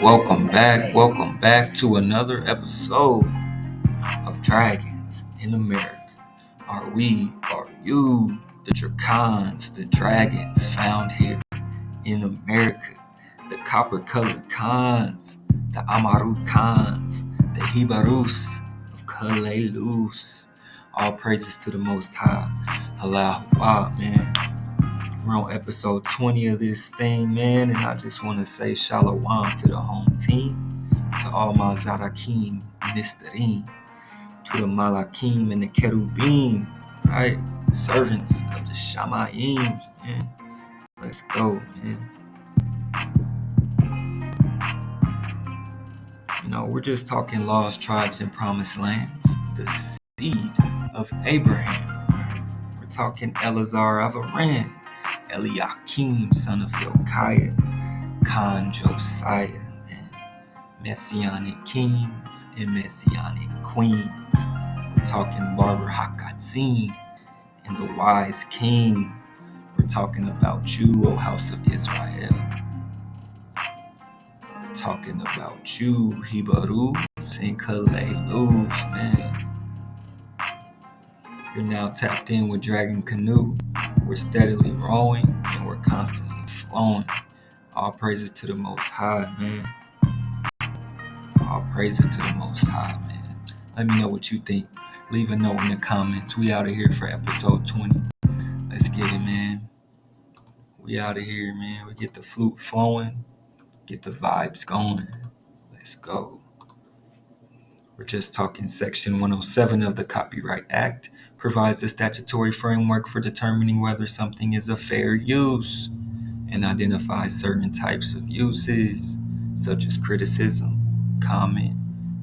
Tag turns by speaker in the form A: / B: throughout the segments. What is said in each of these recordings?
A: Welcome back to another episode of Dragons in America. Are you, the dragons, the dragons found here in America? The copper-colored Khans, the Amaru Khans, the Hibarus of Kalelus. All praises to the Most High. Allahu, man. We're on episode 20 of this thing, man, and I just want to say shalom to the home team, to all my Zarakim, Nistarim, to the Malakim and the Kerubim, right? Servants of the Shamayim, man. Let's go, man. We're just talking lost tribes and promised lands, the seed of Abraham. We're talking Eleazar of Aram, Eliakim, son of Hilkiah, Khan Josiah, and Messianic kings and Messianic queens. We're talking Barber Hakatzin and the wise king. We're talking about you, O house of Israel. We're talking about you, Hibarus and Kalelus, man. You're now tapped in with Dragon Canoe. We're steadily rowing and we're constantly flowing. All praises to the Most High, man. All praises to the Most High, man. Let me know what you think. Leave a note in the comments. We out of here for episode 20. Let's get it, man. We out of here, man. We get the flute flowing. Get the vibes going. Let's go. We're just talking Section 107 of the Copyright Act. Provides the statutory framework for determining whether something is a fair use and identifies certain types of uses, such as criticism, comment,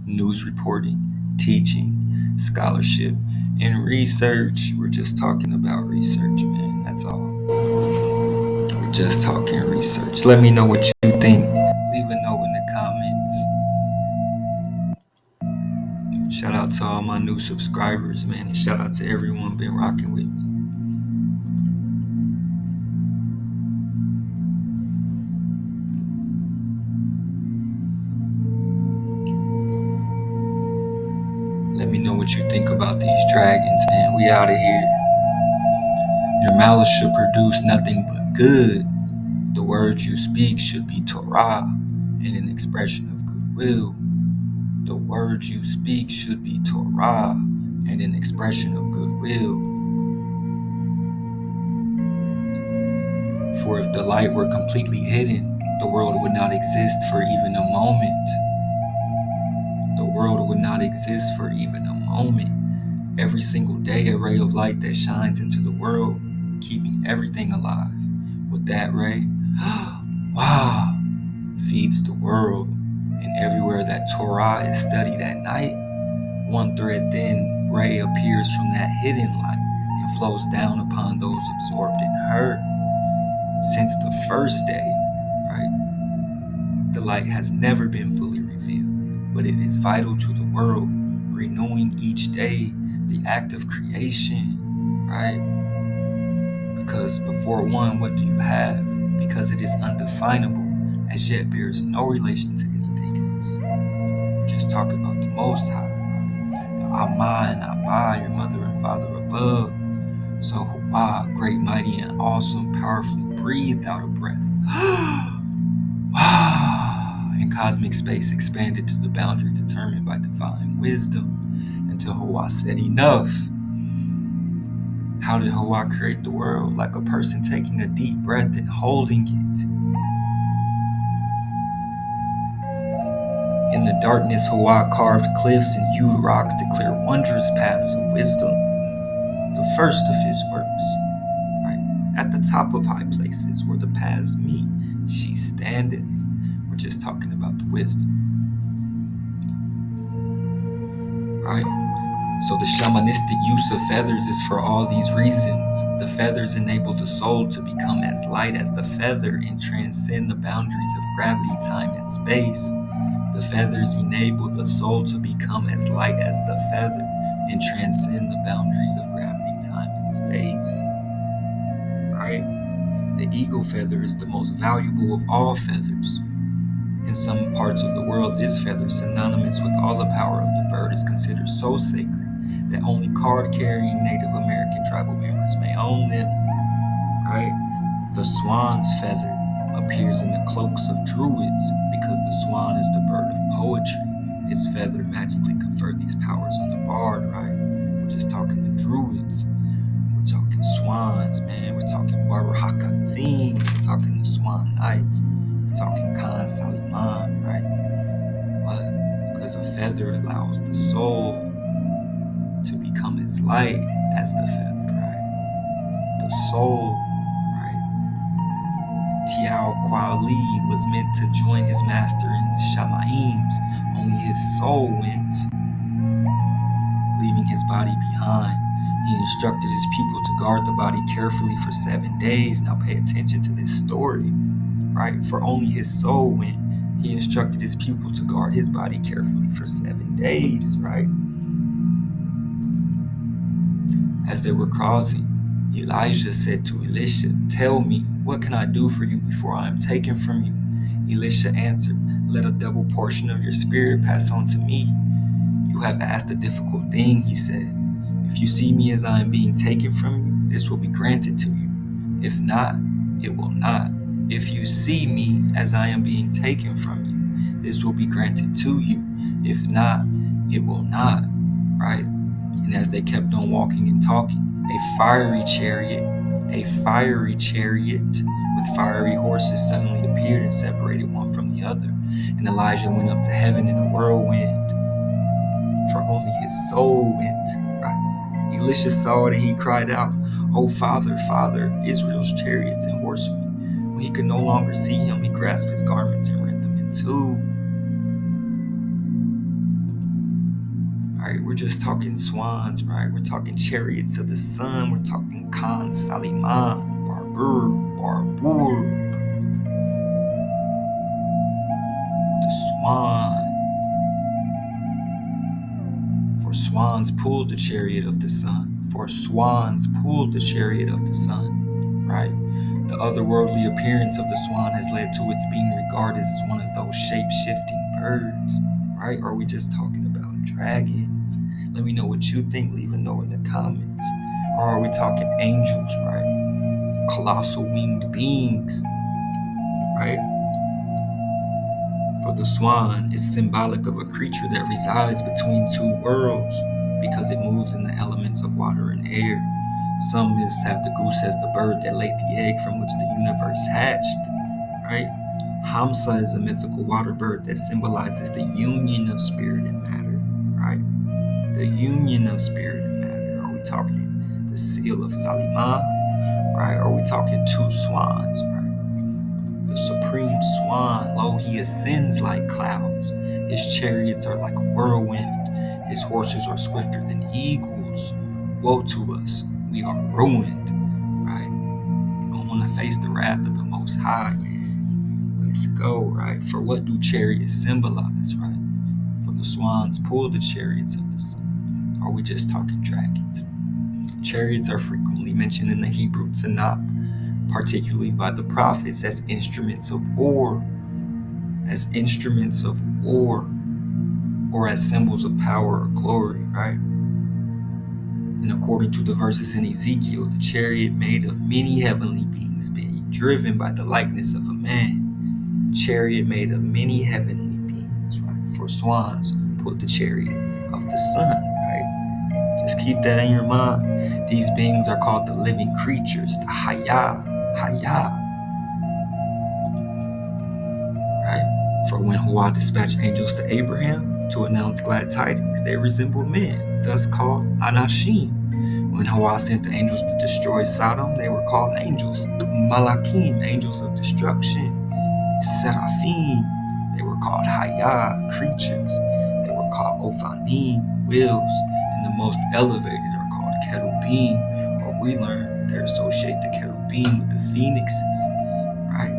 A: news reporting, teaching, scholarship, and research. We're just talking about research, man. That's all. We're just talking research. Let me know what you think. Leave a note in the comments. Shout out to all my new subscribers, man, and shout out to everyone been rocking with me. Let me know what you think about these dragons, man. We out of here. Your mouth should produce nothing but good. The words you speak should be Torah and an expression of goodwill. The words you speak should be Torah and an expression of goodwill. For if the light were completely hidden, the world would not exist for even a moment. The world would not exist for even a moment. Every single day, a ray of light that shines into the world, keeping everything alive. With that ray, wow, feeds the world. And everywhere that Torah is studied at night, one thread thin ray appears from that hidden light and flows down upon those absorbed in her. Since the first day, right, the light has never been fully revealed, but it is vital to the world, renewing each day the act of creation, right? Because before one, what do you have? Because it is undefinable, as yet bears no relation to anything else. We're just talking about the Most High. Amma and Abba, your mother and father above. So Huwa, great, mighty, and awesome, powerfully breathed out a breath. And cosmic space expanded to the boundary determined by divine wisdom until Huwa said enough. How did Huwa create the world? Like a person taking a deep breath and holding it. In the darkness, Huwa carved cliffs and hewed rocks to clear wondrous paths of wisdom. The first of his works, right? At the top of high places where the paths meet, she standeth. We're just talking about the wisdom, right? So the shamanistic use of feathers is for all these reasons. The feathers enable the soul to become as light as the feather and transcend the boundaries of gravity, time, and space. The feathers enable the soul to become as light as the feather and transcend the boundaries of gravity, time, and space. Right? The eagle feather is the most valuable of all feathers. And In some parts of the world, this feather, synonymous with all the power of the bird, is considered so sacred that only card-carrying Native American tribal members may own them, right? The swan's feather appears in the cloaks of Druids because the swan is the bird of poetry. Its feather magically conferred these powers on the bard, right? We're just talking the Druids. We're talking swans, man. We're talking Barbara Hakatzin. We're talking the Swan Knights. We're talking Khan Saliman, right? What? Because a feather allows the soul to become as light as the feather, right? The soul, right? Tiao Kuali was meant to join his master in the Shamaims. Only his soul went, leaving his body behind. He instructed his people to guard the body carefully for 7 days. Now pay attention to this story, right? For only his soul went. He instructed his people to guard his body carefully for 7 days, right? As they were crossing, Elijah said to Elisha, "Tell me, what can I do for you before I am taken from you?" Elisha answered, "Let a double portion of your spirit pass on to me." "You have asked a difficult thing," he said. "If you see me as I am being taken from you, this will be granted to you. If not, it will not. If you see me as I am being taken from you, this will be granted to you. If not, it will not." Right? And as they kept on walking and talking, a fiery chariot with fiery horses suddenly appeared and separated one from the other. And Elijah went up to heaven in a whirlwind, for only his soul went, right? Elisha saw it and he cried out, "Oh, Father, Father, Israel's chariots and horsemen." When he could no longer see him, he grasped his garments and rent them in two. Right, we're just talking swans, right? We're talking chariots of the sun. We're talking Khan, Saliman, Barbur, the swan. For swans pulled the chariot of the sun. For swans pulled the chariot of the sun, right? The otherworldly appearance of the swan has led to its being regarded as one of those shape-shifting birds, right? Or are we just talking about dragons? Let me know what you think. Leave a note in the comments. Or are we talking angels, right? Colossal winged beings, right? For the swan is symbolic of a creature that resides between two worlds because it moves in the elements of water and air. Some myths have the goose as the bird that laid the egg from which the universe hatched, right? Hamsa is a mythical water bird that symbolizes the union of spirit and matter, right? The union of spirit and matter. Are we talking the seal of Saliman, right? Are we talking two swans, right? The supreme swan, lo, he ascends like clouds. His chariots are like a whirlwind. His horses are swifter than eagles. Woe to us, we are ruined, right? You don't want to face the wrath of the Most High, man. Let's go, right? For what do chariots symbolize, right? For the swans pull the chariots of the sun. Are we just talking dragons? Chariots are frequently mentioned in the Hebrew Tanakh, particularly by the prophets, as instruments of war, or as symbols of power or glory, right? And according to the verses in Ezekiel, the chariot made of many heavenly beings being driven by the likeness of a man. Chariot made of many heavenly beings, right? For swans pulled the chariot of the sun, right? Just keep that in your mind. These beings are called the living creatures, the Hayah, right? For when Hua dispatched angels to Abraham to announce glad tidings, they resembled men, thus called Anashim. When Hua sent the angels to destroy Sodom, they were called angels, Malakim, angels of destruction. Seraphim, they were called Hayah, creatures. They were called Ophanim, wills. And the most elevated are called Cherubim, or we learn they associate the Cherubim with the phoenixes, right?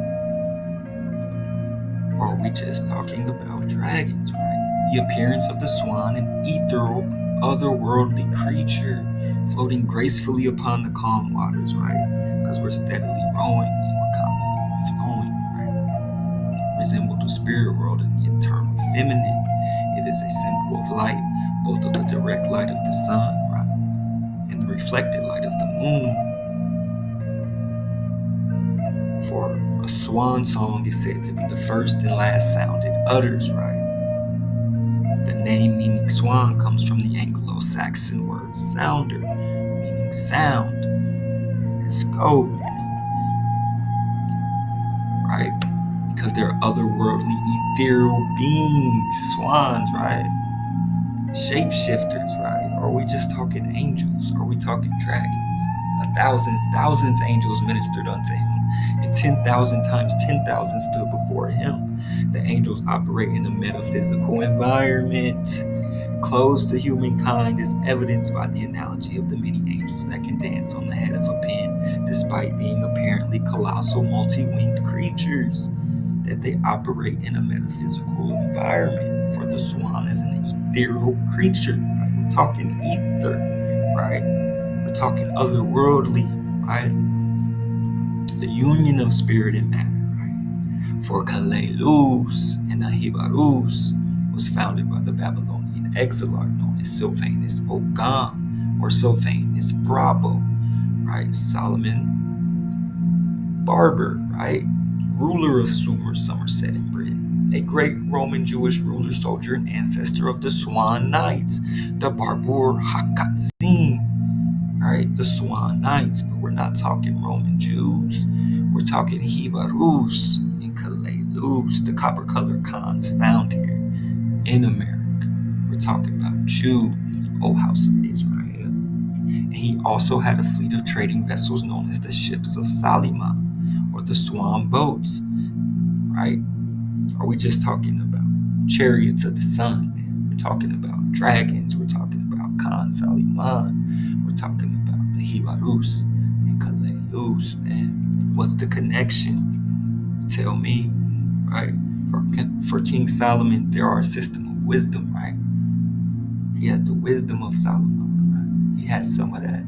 A: Or are we just talking about dragons, right? The appearance of the swan, an ethereal, otherworldly creature floating gracefully upon the calm waters, right? Because we're steadily rowing and we're constantly flowing, right? resemble the spirit world and the eternal feminine. It is a symbol of light, both of the direct light of the sun, right, and the reflected light of the moon. For a swan song is said to be the first and last sound it utters, right? The name meaning swan comes from the Anglo-Saxon word sounder, meaning sound. Let's go, right? Because they're otherworldly, ethereal beings, swans, right? Shapeshifters, right? Are we just talking angels? Are we talking dragons? Thousands angels ministered unto him, and 10,000 times 10,000 stood before him. The angels operate in a metaphysical environment. Closed to humankind is evidenced by the analogy of the many angels that can dance on the head of a pin, despite being apparently colossal multi-winged creatures, that they operate in a metaphysical environment. For the swan is an ethereal creature, right? We're talking ether, right? We're talking otherworldly, right? The union of spirit and matter, right? For Kalelus and Ahibarus was founded by the Babylonian exilarch known as Sylvanus Ogam or Sylvanus Brabo, right? Saliman Barber, right? Ruler of Sumer, Somerset, and Britain. A great Roman Jewish ruler, soldier, and ancestor of the Swan Knights, the Barbour Hakatzin, right? The Swan Knights, but we're not talking Roman Jews. We're talking Hibarus and Kalelus, the copper-colored Khans found here in America. We're talking about you, O house of Israel. And he also had a fleet of trading vessels known as the ships of Saliman, or the Swan boats, right? Are we just talking about chariots of the sun, man? We're talking about dragons. We're talking about Khan Saliman. We're talking about the Hibarus and Kalelus, man. What's the connection? Tell me, right? For King Solomon, there are a system of wisdom, right? He had the wisdom of Solomon, right? He had some of that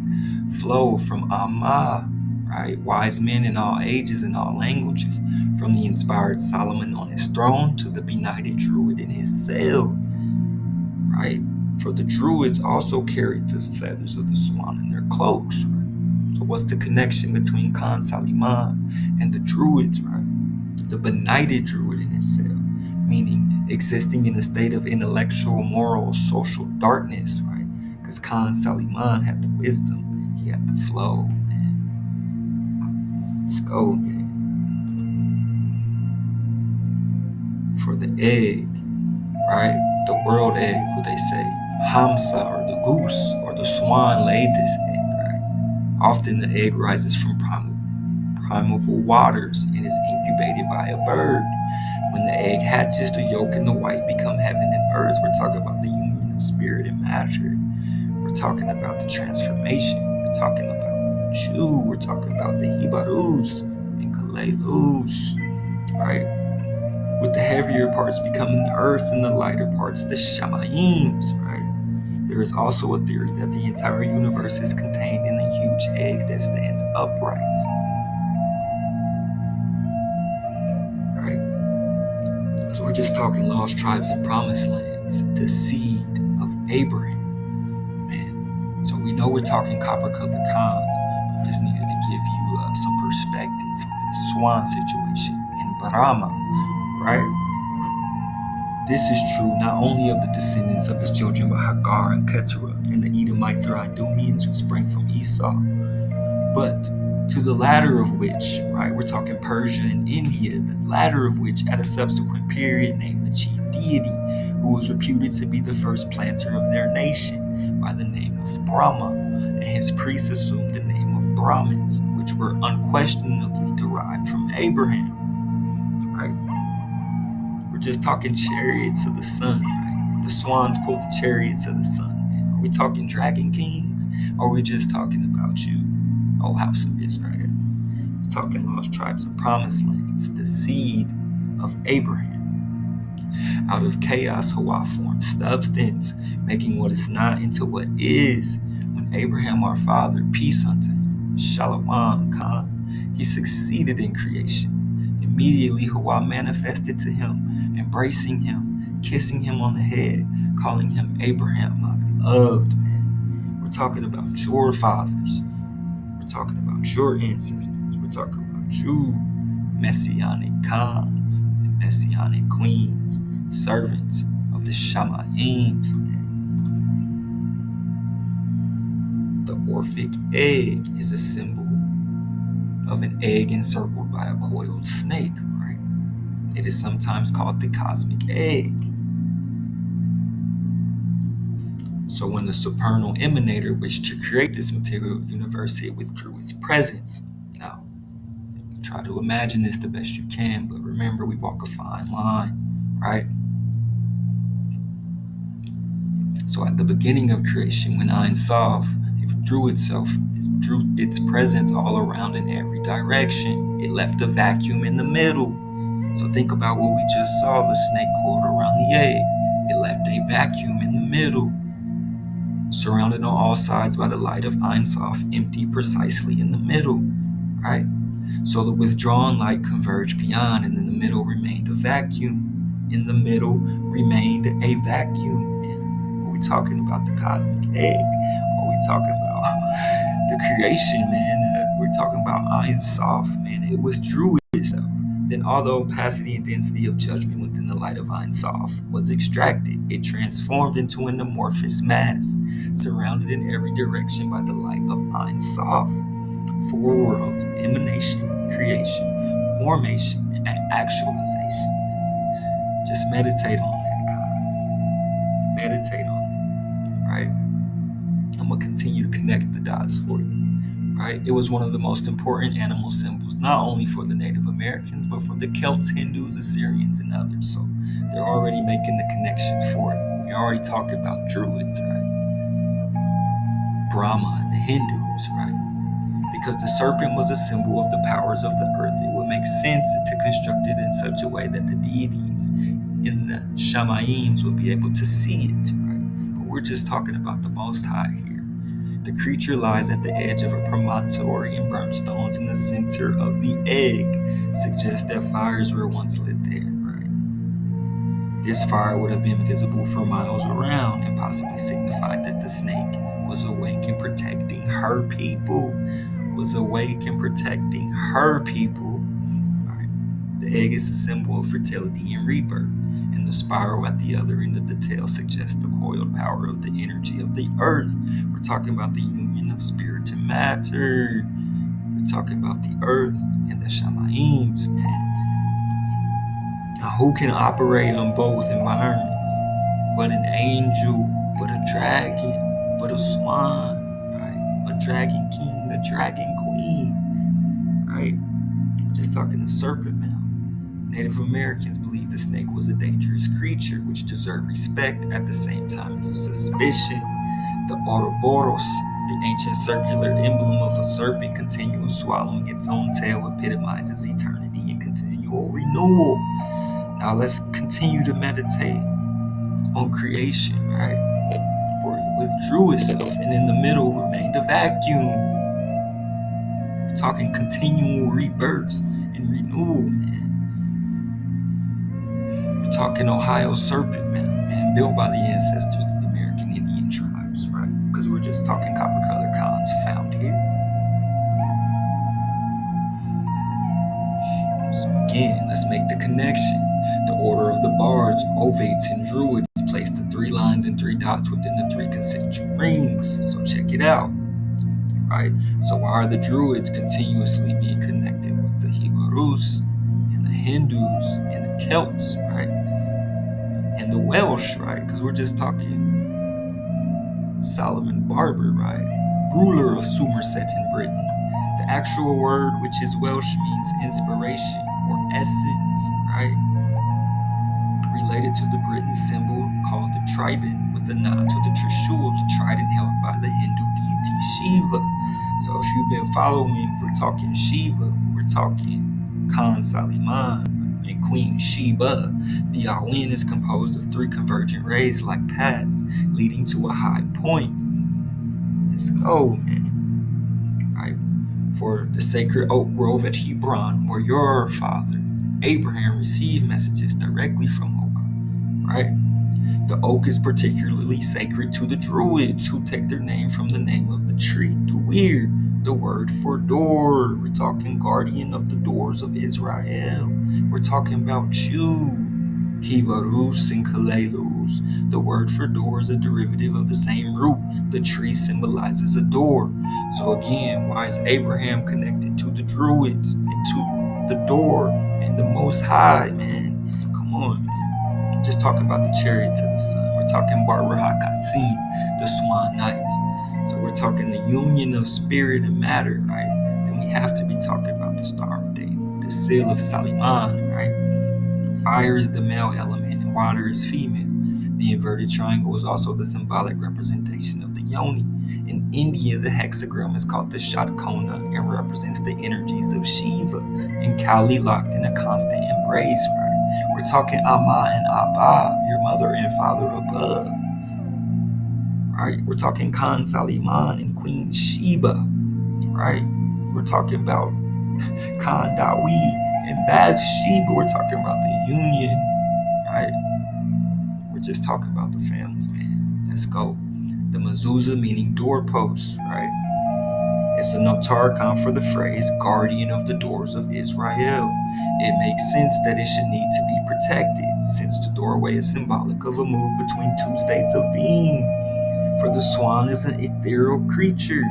A: flow from Amma, right? Wise men in all ages and all languages, from the inspired Solomon on his throne to the benighted Druid in his cell, right? For the Druids also carried the feathers of the swan in their cloaks, right? So what's the connection between Khan Saliman and the Druids, right? The benighted Druid in his cell, meaning existing in a state of intellectual, moral, social darkness, right? Because Khan Saliman had the wisdom, he had the flow, man. Let's go, man. For the egg, right? The world egg, who they say, Hamsa, or the goose, or the swan laid this egg, right? Often the egg rises from primeval waters and is incubated by a bird. When the egg hatches, the yolk and the white become heaven and earth. We're talking about the union of spirit and matter. We're talking about the transformation. We're talking about Jew. We're talking about the Hibarus and Kalelus, right? With the heavier parts becoming the earth and the lighter parts the Shamayims, right? There is also a theory that the entire universe is contained in a huge egg that stands upright, right? So we're just talking lost tribes and promised lands, the seed of Abraham, man. So we know we're talking copper-colored Khans. I just needed to give you some perspective from this swan situation in Barama, right? This is true not only of the descendants of his children, but Hagar and Keturah and the Edomites or Idumeans who spring from Esau, but to the latter of which, right, we're talking Persia and India, the latter of which at a subsequent period named the chief deity, who was reputed to be the first planter of their nation by the name of Brahma, and his priests assumed the name of Brahmins, which were unquestionably derived from Abraham, right? We're just talking chariots of the sun, right? The swans pulled the chariots of the sun. Are we talking dragon kings? Or are we just talking about you, O house of Israel? We're talking lost tribes and promised lands, the seed of Abraham. Out of chaos, Hawa formed substance, making what is not into what is. When Abraham, our father, peace unto him, Shalom, Khan, he succeeded in creation. Immediately, Hawa manifested to him, embracing him, kissing him on the head, calling him Abraham, my beloved, man. We're talking about your fathers. We're talking about your ancestors. We're talking about you, messianic khans and messianic queens, servants of the Shamayims, man. The Orphic egg is a symbol of an egg encircled by a coiled snake, right? It is sometimes called the cosmic egg. So when the supernal emanator wished to create this material universe, it withdrew its presence. Now, try to imagine this the best you can, but remember, we walk a fine line, right? So at the beginning of creation, when Ein Sof, it withdrew its presence all around in every direction. It left a vacuum in the middle. So think about what we just saw, the snake coiled around the egg. It left a vacuum in the middle, surrounded on all sides by the light of Ein Sof, empty precisely in the middle, right? So the withdrawn light converged beyond, and in the middle remained a vacuum. In the middle remained a vacuum. Are we talking about the cosmic egg? Are we talking about the creation, man? We're talking about Ein Sof, man. It withdrew itself. Then all the opacity and density of judgment within the light of Ein Sof was extracted. It transformed into an amorphous mass, surrounded in every direction by the light of Ein Sof. 4 worlds: emanation, creation, formation, and actualization. Just meditate on that, guys. Meditate on it, right? I'm going to continue to connect the dots for you, right? It was one of the most important animal symbols, not only for the Native Americans, but for the Celts, Hindus, Assyrians, and others. So they're already making the connection for it. We're already talking about Druids, right? Brahma and the Hindus, right? Because the serpent was a symbol of the powers of the earth, it would make sense to construct it in such a way that the deities in the Shamayims would be able to see it, right? But we're just talking about the Most High here. The creature lies at the edge of a promontory, and burnt stones in the center of the egg suggest that fires were once lit there, right? This fire would have been visible for miles around and possibly signified that the snake was awake and protecting her people. Right? The egg is a symbol of fertility and rebirth, and the spiral at the other end of the tail suggests the coiled power of the energy of the earth. We're talking about the union of spirit and matter. We're talking about the earth and the Shamayims, man. Now, who can operate on both environments? But an angel, but a dragon, but a swan, right? A dragon king, a dragon queen, right? We're just talking the serpent now. Native Americans believed the snake was a dangerous creature which deserved respect at the same time as suspicion. The Ouroboros, the ancient circular emblem of a serpent continually swallowing its own tail, epitomizes eternity and continual renewal. Now let's continue to meditate on creation, right? For it withdrew itself, and in the middle remained a vacuum. We're talking continual rebirth and renewal, man. We're talking Ohio serpent, man, built by the ancestors of the American Indian tribes, right? Because we're just talking copper color cons found here. So again, let's make the connection. The order of the bards, ovates, and druids place the 3 lines and 3 dots within the 3 concentric rings. So check it out, right? So why are the druids continuously being connected with the Hebrews and the Hindus and the Celts, right? And the Welsh, right? Because we're just talking Saliman Barber, right? Ruler of Somerset in Britain. The actual word, which is Welsh, means inspiration or essence, right? Related to the Britain symbol called the tribon, with the nod to the Trishul, the trident held by the Hindu deity Shiva. So if you've been following me, we're talking Shiva, we're talking Khan Saliman and Queen Sheba. The Awen is composed of 3 convergent rays like paths leading to a high point. Let's go, man. Right? For the sacred oak grove at Hebron, where your father Abraham received messages directly from Hawa, right? The oak is particularly sacred to the Druids, who take their name from the name of the tree. The word for door. We're talking guardian of the doors of Israel. We're talking about you. Hibarus and Kalelus. The word for door is a derivative of the same root. The tree symbolizes a door. So again, why is Abraham connected to the Druids and to the door and the Most High, man? Come on, man. Just talking about the chariots of the sun. We're talking Barbara Hakatzin, the Swan Knights. So we're talking the union of spirit and matter, right? Then we have to be talking about the Star of Day, the seal of Saliman, right? Fire is the male element and water is female. The inverted triangle is also the symbolic representation of the yoni. In India, the hexagram is called the Shatkona and represents the energies of Shiva and Kali locked in a constant embrace, right? We're talking Amma and Abba, your mother and father above, right? We're talking Khan Saliman and Queen Sheba, right? We're talking about Khan Dawi and Bathsheba. We're talking about the union, right? We're just talking about the family, man. Let's go. The mezuzah meaning doorpost, right? It's a notarchon for the phrase guardian of the doors of Israel. It makes sense that it should need to be protected, since the doorway is symbolic of a move between two states of being. For the swan is an ethereal creature,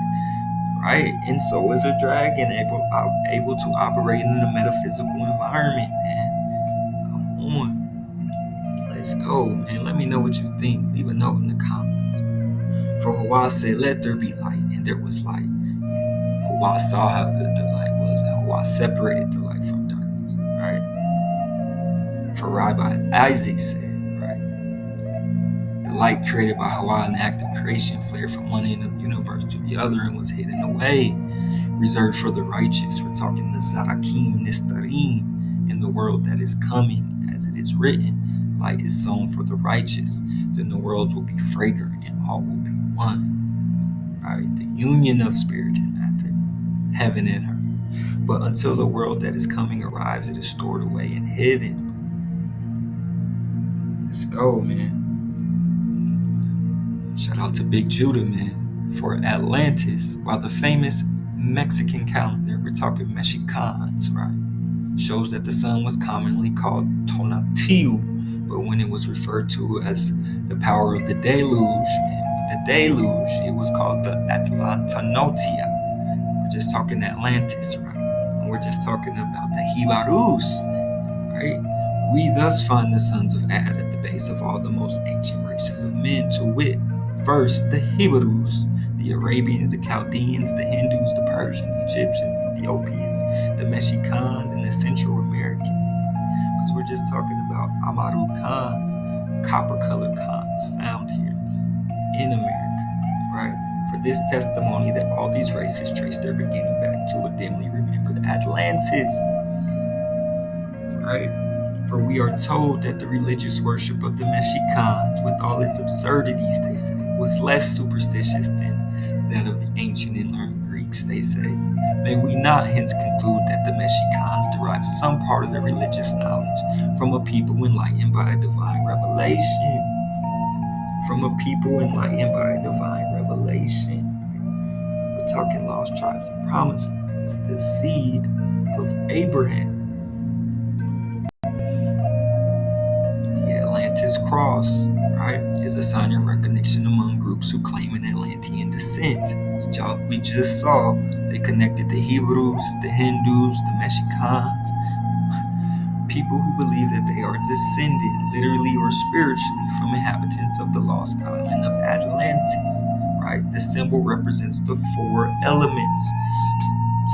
A: right? And so is a dragon, able to operate in a metaphysical environment, man. Come on. Let's go, man. Let me know what you think. Leave a note in the comments. For Hawa said, let there be light, and there was light. And Hawa saw how good the light was, and Hawa separated the light from darkness, right? For Rabbi Isaac said, right, the light created by Hawa in the act of creation flared from one end of the universe to the other and was hidden away, reserved for the righteous. We're talking the Zarakim Nistarim in the world that is coming, as it is written, light is sown for the righteous, then the worlds will be fragrant and all will be one, right? The union of spirit and matter, heaven and earth. But until the world that is coming arrives, it is stored away and hidden. Let's go, man. Shout out to Big Judah, man, for Atlantis. While the famous Mexican calendar, we're talking Mexicans, right, shows that the sun was commonly called Tonatiuh, but when it was referred to as the power of the deluge, it was called the Atlantanotia. We're just talking Atlantis, right? And we're just talking about the Hibarus, right? We thus find the sons of Ad at the base of all the most ancient races of men, to wit, first, the Hibarus, the Arabians, the Chaldeans, the Hindus, the Persians, Egyptians, Ethiopians, the Mexicans, and the Central Americans. Because we're just talking about Amaru Khans, copper-colored Khans found here in America, right? For this testimony that all these races trace their beginning back to a dimly remembered Atlantis, right? For we are told that the religious worship of the Mexicans, with all its absurdities, they say, was less superstitious than that of the ancient and learned Greeks, they say. May we not hence conclude that the Mexicans derived some part of their religious knowledge from a people enlightened by a divine revelation. We're talking lost tribes and promised lands, the seed of Abraham. The Atlantis Cross, right, is a sign of recognition among groups who claim an Atlantean descent. We just saw they connected the Hebrews, the Hindus, the Mexicans, people who believe that they are descended, literally or spiritually, from inhabitants of the lost island of Atlantis, right? The symbol represents the four elements.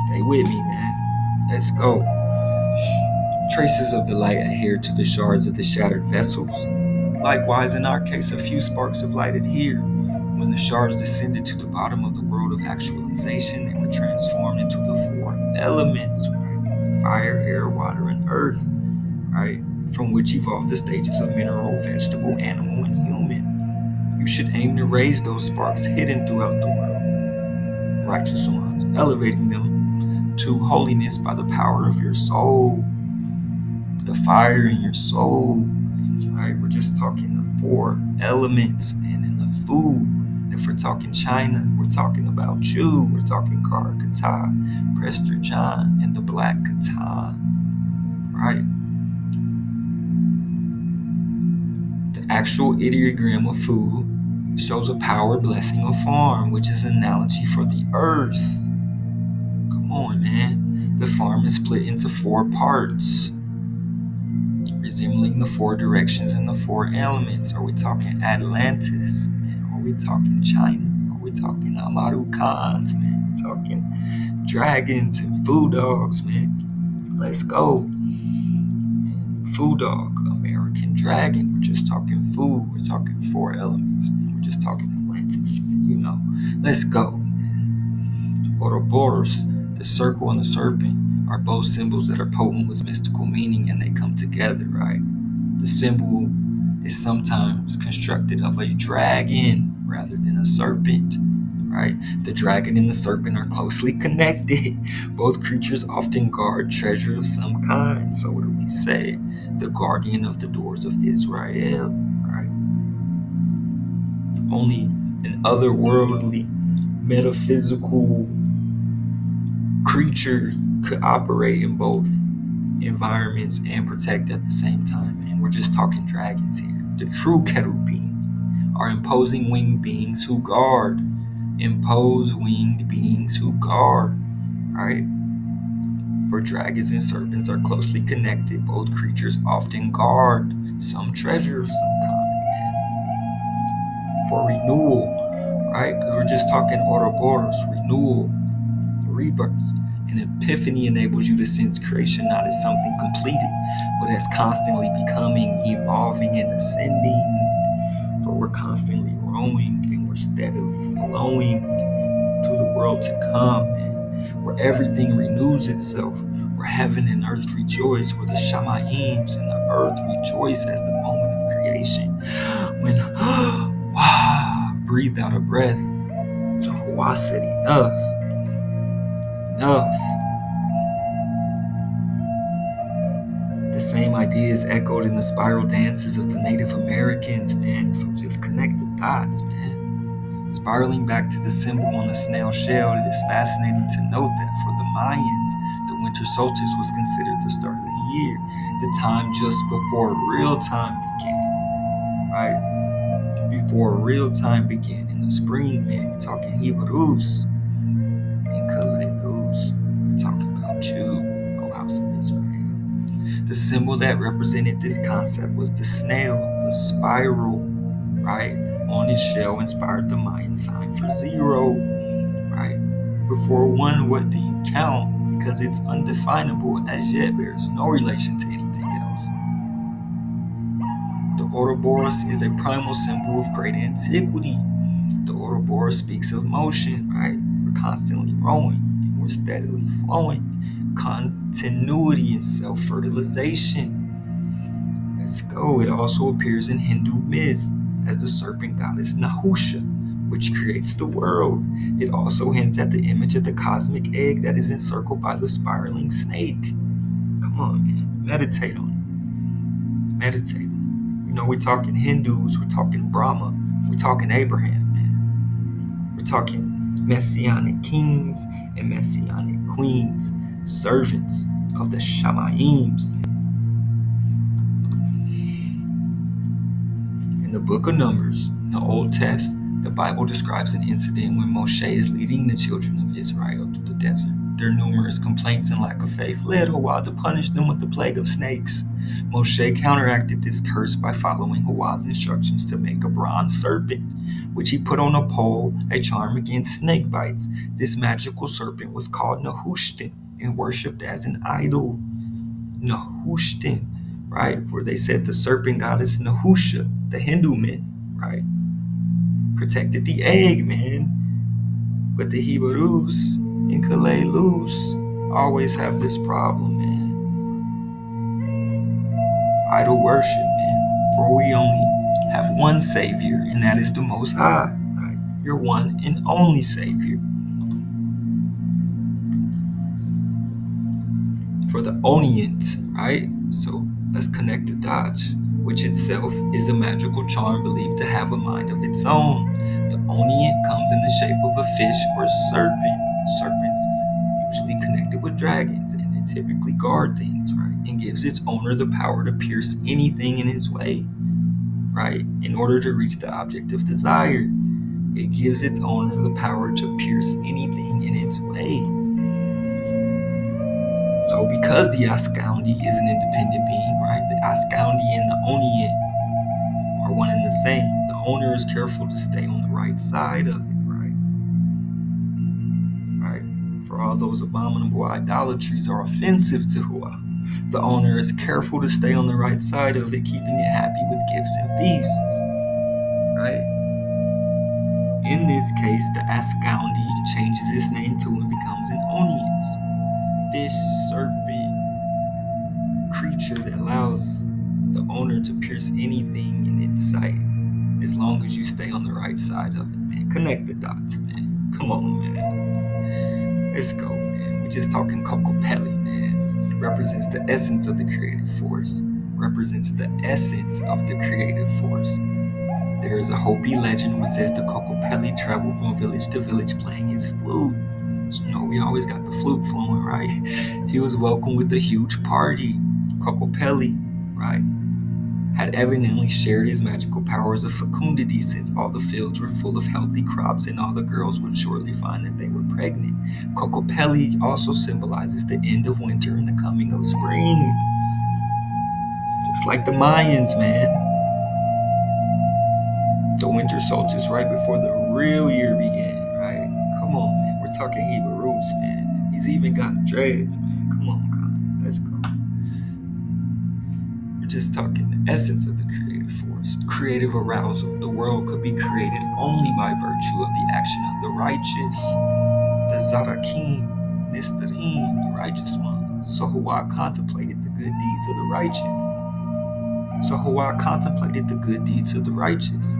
A: Stay with me, man. Let's go. Traces of the light adhere to the shards of the shattered vessels. Likewise, in our case, a few sparks of light adhere. When the shards descended to the bottom of the world of actualization, they were transformed into the four elements, right? Fire, air, water, and earth, right? From which evolved the stages of mineral, vegetable, animal, and human. You should aim to raise those sparks hidden throughout the world, righteous ones, elevating them to holiness by the power of your soul. the fire in your soul, right? We're just talking the 4 elements, man, and the food. If we're talking China, we're talking about Chu, we're talking Kara Kata, Prester John, and the Black Katan, right? The actual ideogram of food shows a power, blessing, or farm, which is an analogy for the earth. Come on, man. The farm is split into 4 parts, resembling the 4 directions and the 4 elements. Are we talking Atlantis, man? Are we talking China? Are we talking Amaru Khans, man? We're talking dragons and food dogs, man. Let's go. Food dog, American dragon. We're just talking food. We're talking 4 elements, man. We're just talking Atlantis, man. You know. Let's go. Ouroboros, the circle and the serpent, are both symbols that are potent with mystical meaning, and they come together, right? The symbol is sometimes constructed of a dragon rather than a serpent, right? The dragon and the serpent are closely connected. Both creatures often guard treasure of some kind. So what do we say? The guardian of the doors of Israel, right? Only an otherworldly, metaphysical creature could operate in both environments and protect at the same time. And we're just talking dragons here. The true cherubim are imposing winged beings who guard. Imposed winged beings who guard, right? For dragons and serpents are closely connected. Both creatures often guard some treasure of some kind, man. For renewal, right? Because we're just talking Ouroboros, renewal, rebirth. An epiphany enables you to sense creation not as something completed, but as constantly becoming, evolving, and ascending. For we're constantly growing and we're steadily flowing to the world to come, and where everything renews itself, where heaven and earth rejoice, where the Shamayims and the earth rejoice as the moment of creation. When breathed out a breath, so Hua said enough. The same idea is echoed in the spiral dances of the Native Americans, man. So just connect the dots, man. Spiraling back to the symbol on the snail shell, it is fascinating to note that for the Mayans, the winter solstice was considered the start of the year, the time just before real time began, right? Before real time began in the spring, man. We're talking Hebrews and Kalelus. We're talking about Jude, O house of Israel. The symbol that represented this concept was the snail, the spiral, right? On its shell inspired the Mayan sign for 0, right? Before 1, what do you count? Because it's undefinable as yet, bears no relation to anything else. The Ouroboros is a primal symbol of great antiquity. The Ouroboros speaks of motion, right? We're constantly rowing and we're steadily flowing. Continuity and self-fertilization. Let's go. It also appears in Hindu myth as the serpent goddess Nahusha, which creates the world. It also hints at the image of the cosmic egg that is encircled by the spiraling snake. Come on, man. Meditate on it. Meditate on it. You know, we're talking Hindus, we're talking Brahma, we're talking Abraham, man. We're talking messianic kings and messianic queens, servants of the Shamayims. In the book of Numbers, in the Old Testament, the Bible describes an incident when Moshe is leading the children of Israel through the desert. Their numerous complaints and lack of faith led Hua to punish them with the plague of snakes. Moshe counteracted this curse by following Hua's instructions to make a bronze serpent, which he put on a pole, a charm against snake bites. This magical serpent was called Nehushtan and worshipped as an idol. Nehushtan, right? Where they said the serpent goddess Nahusha, the Hindu myth, right? Protected the egg, man. But the Hebrews in Kalelus always have this problem, man. Idol worship, man. For we only have one Savior, and that is the Most High, right? Your one and only Savior. For the Onient, right? So Let's connect the dots, which itself is a magical charm believed to have a mind of its own. The Onient comes in the shape of a fish or serpent. Serpents usually connected with dragons, and they typically guard things, right? And gives its owner the power to pierce anything in its way, right? In order to reach the object of desire. It gives its owner the power to pierce anything in its way. So because the Askaundi is an independent being, right? The Askaundi and the Onient are one and the same. The owner is careful to stay on the right side of it, right? Right? For all those abominable idolatries are offensive to Hua. The owner is careful to stay on the right side of it, keeping it happy with gifts and feasts, right? In this case, the Askaundi changes its name to and becomes an Onient, fish, serpent, creature that allows the owner to pierce anything in its sight, as long as you stay on the right side of it, man. Connect the dots, man. Come on, man. Let's go, man. We're just talking Kokopelli, man. It represents the essence of the creative force. Represents the essence of the creative force. There is a Hopi legend which says the Kokopelli traveled from village to village playing his flute. So, we always got the flute flowing, right? He was welcomed with a huge party. Kokopelli, right, had evidently shared his magical powers of fecundity, since all the fields were full of healthy crops and all the girls would shortly find that they were pregnant. Kokopelli also symbolizes the end of winter and the coming of spring. Just like the Mayans, man. The winter solstice right before the real year began, right? Come on, man. We're talking Hebrew roots, man. He's even got dreads, man. Come on, God. Let's go. We're just talking the essence of the creative force. Creative arousal. The world could be created only by virtue of the action of the righteous. The Zarakim, Nistarim, the righteous ones. So Hua contemplated the good deeds of the righteous. So Hua contemplated the good deeds of the righteous,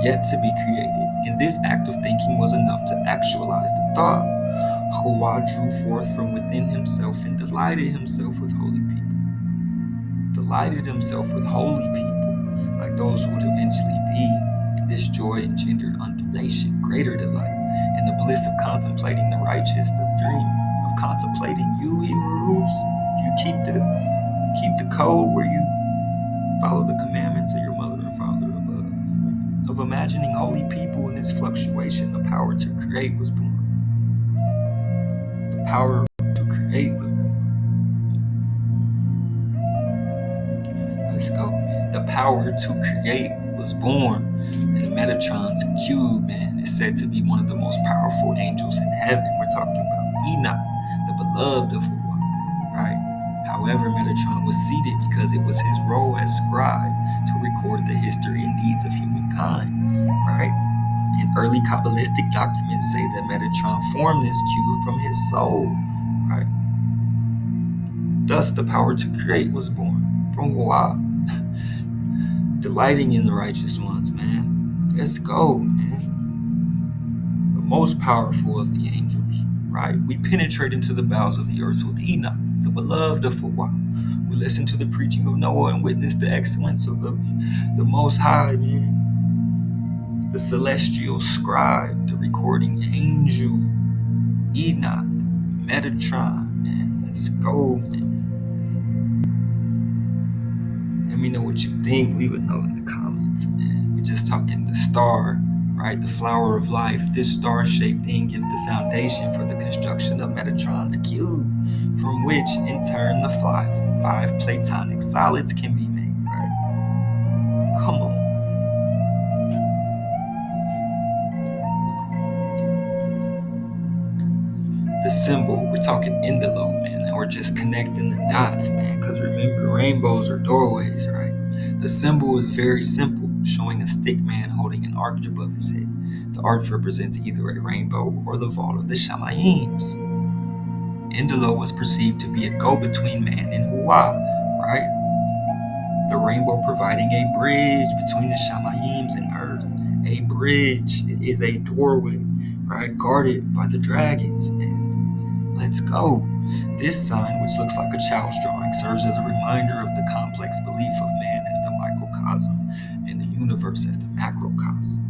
A: yet to be created. And this act of thinking was enough to actualize the thought. Hua drew forth from within himself and delighted himself with holy people. Delighted himself with holy people, like those who would eventually be. This joy engendered undulation, greater delight, and the bliss of contemplating the righteous, the dream of contemplating you, Hebrews. You keep the code where you follow the commandments of your mother and father above. Of imagining holy people in this fluctuation, the power to create was born. The power to create was born. Let's go, man. The power to create was born. And the Metatron's cube, man, is said to be one of the most powerful angels in heaven. We're talking about Enoch, the beloved of Hua, right? However, Metatron was seated because it was his role as scribe to record the history and deeds of humankind, right? And early Kabbalistic documents say that Metatron formed this cube from his soul, right? Thus, the power to create was born from Hua. Delighting in the righteous ones, man. Let's go, man. The most powerful of the angels, right? We penetrate into the bowels of the earth with Enoch, the beloved of Hua. We listen to the preaching of Noah and witness the excellence of the Most High, man. The celestial scribe, the recording angel, Enoch, Metatron, man. Let's go, man. Let me know what you think. Leave a note in the comments, man. We're just talking the star, right? The flower of life. This star-shaped thing gives the foundation for the construction of Metatron's cube, from which, in turn, the five Platonic solids can be made, right? Come on. The symbol, we're talking Indolo, man, and we're just connecting the dots, man, because remember, rainbows are doorways, right? The symbol is very simple, showing a stick man holding an arch above his head. The arch represents either a rainbow or the vault of the Shamayims. Indolo was perceived to be a go-between man and Hua, right? The rainbow providing a bridge between the Shamayims and earth. A bridge is a doorway, right? Guarded by the dragons. And let's go. This sign, which looks like a child's drawing, serves as a reminder of the complex belief of man as the microcosm and the universe as the macrocosm.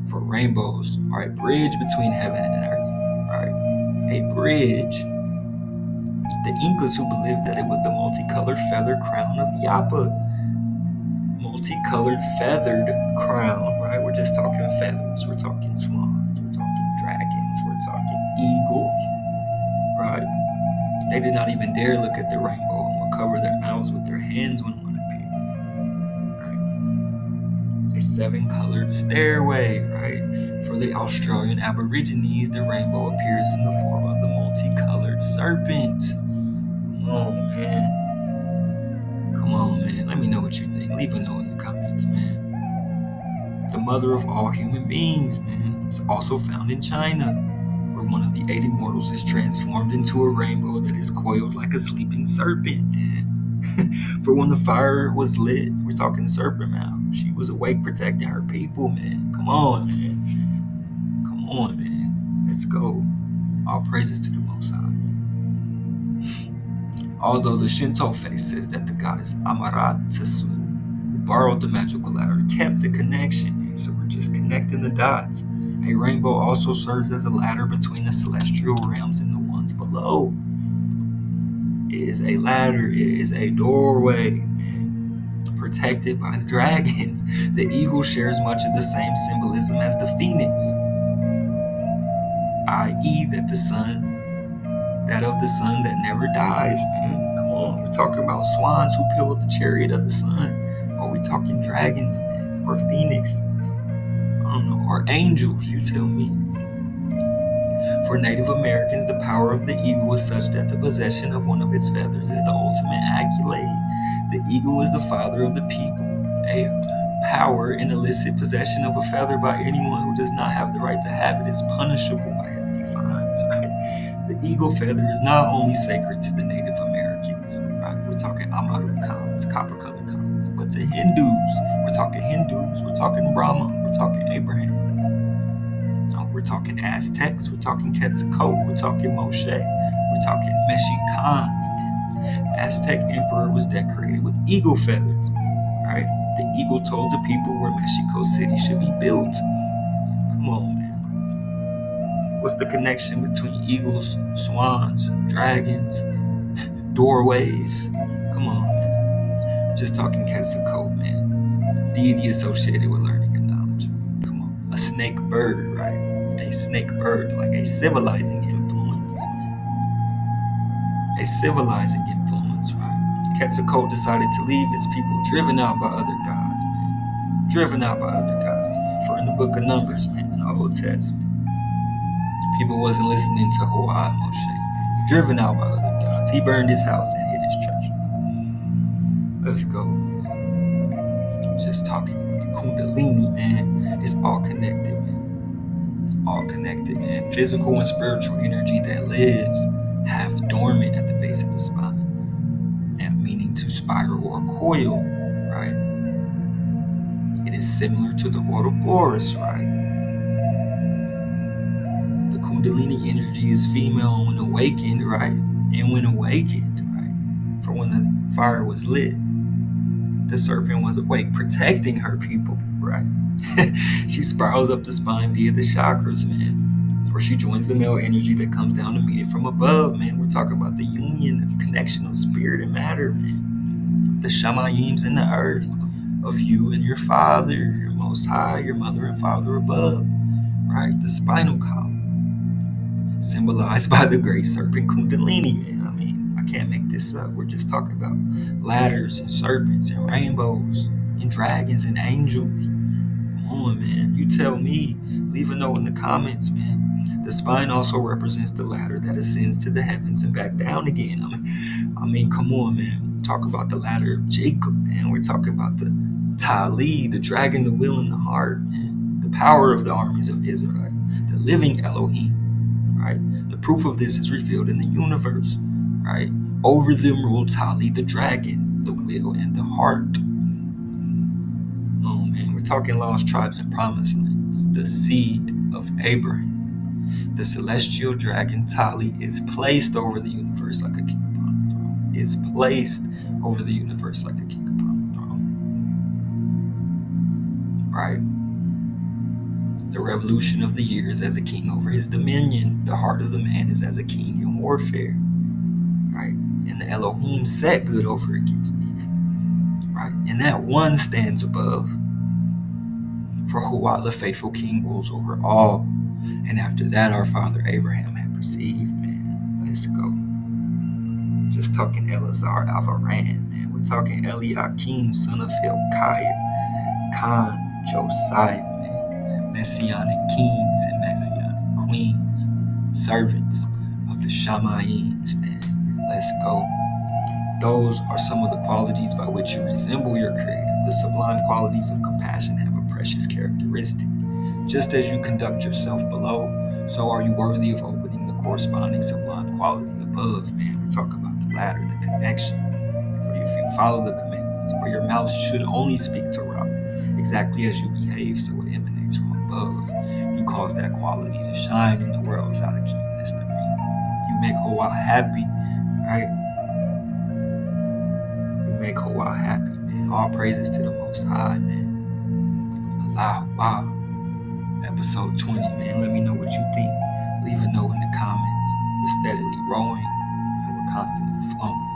A: For rainbows are a bridge between heaven and earth, right? A bridge. The Incas, who believed that it was the multicolored feather crown of Yapa, multicolored feathered crown, right? We're just talking feathers, we're talking swans, we're talking dragons, we're talking eagles, right? They did not even dare look at the rainbow and would cover their mouths with their hands when one appeared, right? A 7-colored stairway, right? For the Australian Aborigines, the rainbow appears in the form of the multicolored serpent. Come on, man. Come on, man. Let me know what you think. Leave a note in the comments, man. The mother of all human beings, man, is also found in China, where one of the 8 immortals is transformed into a rainbow that is coiled like a sleeping serpent, man. For when the fire was lit, we're talking serpent mouth, she was awake protecting her people, man. Come on, man. Come on, man. Let's go. All praises to the Most High. Although the Shinto faith says that the goddess Amaterasu, who borrowed the magical ladder, kept the connection, man. So we're just connecting the dots. A rainbow also serves as a ladder between the celestial realms and the ones below. It is a ladder, it is a doorway, man, protected by the dragons. The eagle shares much of the same symbolism as the phoenix, i.e. that of the sun that never dies, man. Come on, we're talking about swans who pilled the chariot of the sun. Or we talking dragons, man, or phoenix? I don't know, or angels, you tell me. For Native Americans, the power of the eagle is such that the possession of one of its feathers is the ultimate accolade. The eagle is the father of the people. A power in illicit possession of a feather by anyone who does not have the right to have it is punishable by heavy fines, right? The eagle feather is not only sacred to the Native Americans, right? We're talking Amaru Khans, copper-colored Khans, but to Hindus, we're talking Brahma, we're talking Abraham. We're talking Aztecs, we're talking Quetzalcoatl, we're talking Moshe, we're talking Mexicans. Aztec emperor was decorated with eagle feathers, right? The eagle told the people where Mexico City should be built. Come on, man. What's the connection between eagles, swans, dragons, doorways? Come on, man. Just talking Quetzalcoatl, man. Deity associated with learning and knowledge. Come on. A snake bird, right? A snake bird, like a civilizing influence. A civilizing influence, right? Quetzalcoatl decided to leave his people driven out by other gods, man. Driven out by other gods, man. For in the book of Numbers, man, in the Old Testament, people wasn't listening to Hawaii Moshe. Driven out by other gods. He burned his house and hid his treasure. Let's go, man. Just talking Kundalini, man. It's all connected, man. It's all connected, man. Physical and spiritual energy that lives half dormant at the base of the spine, and meaning to spiral or coil, right? It is similar to the Ouroboros, right? The Kundalini energy is female when awakened, right? And when awakened, right? For when the fire was lit, the serpent was awake, protecting her people, right? She spirals up the spine via the chakras, man. Or she joins the male energy that comes down to meet it from above, man. We're talking about the union, the connection of spirit and matter, man. The Shamayims in the earth, of you and your father, your most high, your mother and father above, right? The spinal column, symbolized by the great serpent Kundalini, man. I mean, I can't make this up. We're just talking about ladders and serpents and rainbows and dragons and angels. Come on, man. You tell me. Leave a note in the comments, man. The spine also represents the ladder that ascends to the heavens and back down again. I mean, come on, man. Talk about the ladder of Jacob, man. We're talking about the Tali, the dragon, the will, and the heart, man. The power of the armies of Israel, the living Elohim, right? The proof of this is revealed in the universe, right? Over them ruled Tali, the dragon, the will, and the heart. Oh, man. We're talking lost tribes and promised lands, the seed of Abraham. The celestial dragon Tali is placed over the universe like a king upon a throne. Is placed over the universe like a king upon a throne. Right? The revolution of the years as a king over his dominion. The heart of the man is as a king in warfare. Right? And the Elohim set good over against evil. Right? And that one stands above. For Huwa, the faithful king, rules over all. And after that, our father Abraham had perceived, man. Let's go. Just talking Eleazar Alvaran, man. We're talking Eliakim, son of Hilkiah, Khan, Josiah, man. Messianic kings and messianic queens, servants of the Shamayims, man. Let's go. Those are some of the qualities by which you resemble your Creator. The sublime qualities of compassion have a precious characteristic. Just as you conduct yourself below, so are you worthy of opening the corresponding sublime quality above, man. We're talking about the ladder, the connection. For if you follow the commandments, for your mouth should only speak to Ra, exactly as you behave, so it emanates from above. You cause that quality to shine in the world without a keenness to read. You make Hoa happy, right? You make Hoa happy, man. All praises to the Most High, man. Allahu. Episode 20, man. Let me know what you think. Leave a note in the comments. We're steadily rowing and we're constantly flowing.